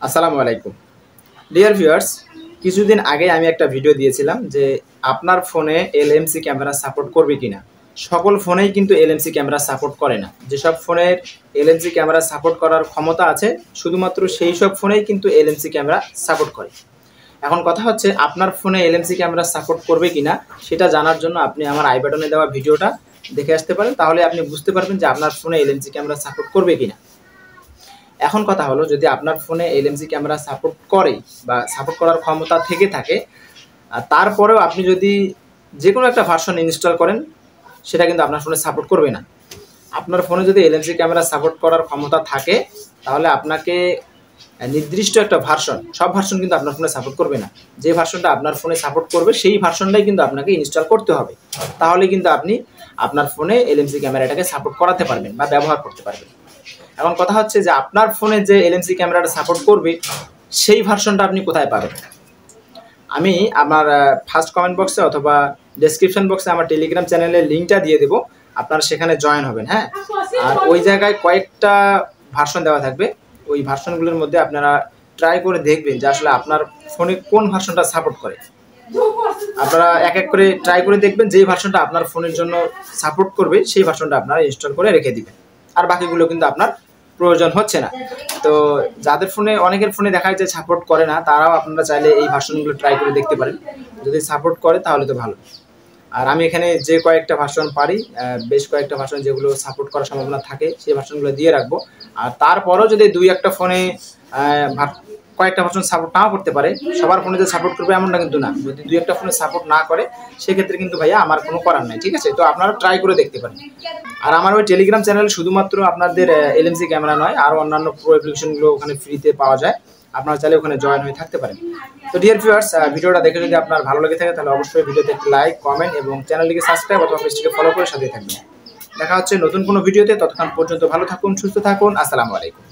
আসসালামু আলাইকুম dear viewers. কিছুদিন আগে আমি একটা ভিডিও দিয়েছিলাম যে আপনার ফোনে এলএমসি ক্যামেরা সাপোর্ট করবে কিনা। সকল ফোনেই কিন্তু এলএমসি ক্যামেরা সাপোর্ট করে না। যেসব ফোনের এলএমসি ক্যামেরা সাপোর্ট করার ক্ষমতা আছে শুধুমাত্র সেই সব ফোনেই কিন্তু এলএমসি ক্যামেরা সাপোর্ট করে। এখন কথা হচ্ছে আপনার ফোনে এলএমসি ক্যামেরা সাপোর্ট করবে কিনা সেটা জানার জন্য আপনি আমার আই বাটনে দেওয়া ভিডিওটা দেখে আসতে পারেন, তাহলে আপনি বুঝতে পারবেন যে আপনার ফোনে এলএমসি ক্যামেরা সাপোর্ট করবে কিনা। এখন কথা হলো, যদি আপনার ফোনে এলএমসি ক্যামেরা সাপোর্ট করে বা সাপোর্ট করার ক্ষমতা থেকে থাকে, তারপরেও আপনি যদি যে কোনো একটা ভার্সন ইনস্টল করেন সেটা কিন্তু আপনার ফোনে সাপোর্ট করবে না। আপনার ফোনে যদি এলএমসি ক্যামেরা সাপোর্ট করার ক্ষমতা থাকে তাহলে আপনাকে নির্দিষ্ট একটা ভার্সন, সব ভার্সন কিন্তু আপনার ফোনে সাপোর্ট করবে না। যে ভার্সনটা আপনার ফোনে সাপোর্ট করবে সেই ভার্সনটাই কিন্তু আপনাকে ইনস্টল করতে হবে, তাহলে কিন্তু আপনি আপনার ফোনে এলএমসি ক্যামেরাটাকে সাপোর্ট করাতে পারবেন বা ব্যবহার করতে পারবেন। এখন কথা হচ্ছে যে আপনার ফোনে যে এলএমসি ক্যামেরাটা সাপোর্ট করবে সেই ভার্সনটা আপনি কোথায় পাবেন। আমি আমার ফার্স্ট কমেন্ট বক্সে অথবা ডেসক্রিপশন বক্সে আমার টেলিগ্রাম চ্যানেলের লিঙ্কটা দিয়ে দেবো, আপনারা সেখানে জয়েন হবেন। হ্যাঁ, আর ওই জায়গায় কয়েকটা ভার্সন দেওয়া থাকবে। ওই ভার্সনগুলোর মধ্যে আপনারা ট্রাই করে দেখবেন যে আসলে আপনার ফোনে কোন ভার্সনটা সাপোর্ট করে। আপনারা এক এক করে ট্রাই করে দেখবেন, যেই ভার্সনটা আপনার ফোনের জন্য সাপোর্ট করবে সেই ভার্সনটা আপনারা ইনস্টল করে রেখে দিবেন, আর বাকিগুলো কিন্তু আপনার প্রয়োজন হচ্ছে না। তো যাদের ফোনে, অনেকের ফোনে দেখা যায় সাপোর্ট করে না, তারাও আপনারা চাইলে এই ভার্সনগুলো ট্রাই করে দেখতে পারেন। যদি সাপোর্ট করে তাহলে তো ভালো। আর আমি এখানে যে কয়েকটা ভার্সন পারি, বেশ কয়েকটা ভার্সন যেগুলো সাপোর্ট করার সম্ভাবনা থাকে সেই ভার্সনগুলো দিয়ে রাখবো। আর তারপরেও যদি দুই একটা ফোনে কয়েকটা ভার্সন সাপোর্ট নাও করতে পারে, সবার ফোনে যে সাপোর্ট করবে এমনটা কিন্তু না। যদি দুই একটা ফোনে সাপোর্ট না করে সেক্ষেত্রে কিন্তু ভাইয়া আমার কোনো করার নাই, ঠিক আছে? তো আপনারা ট্রাই করে দেখতে পারেন। আর আমার ওই টেলিগ্রাম চ্যানেলে শুধুমাত্র আপনাদের এলএমসি ক্যামেরা নয়, আরও অন্যান্য প্রো অ্যাপ্লিকেশনগুলো ওখানে ফ্রিতে পাওয়া যায়, আপনারা চাইলে ওখানে জয়েন হয়ে থাকতে পারেন। তো ডিয়ার ভিউয়ার্স, ভিডিওটা দেখে যদি আপনার ভালো লেগে থাকে তাহলে অবশ্যই ভিডিওতে একটি লাইক, কমেন্ট এবং চ্যানেলটিকে সাবস্ক্রাইব অথবা পেজটিকে ফলো করে সাথে থাকবেন। দেখা হচ্ছে নতুন কোনো ভিডিওতে। ততক্ষণ পর্যন্ত ভালো থাকুন, সুস্থ থাকুন। আসসালামু আলাইকুম।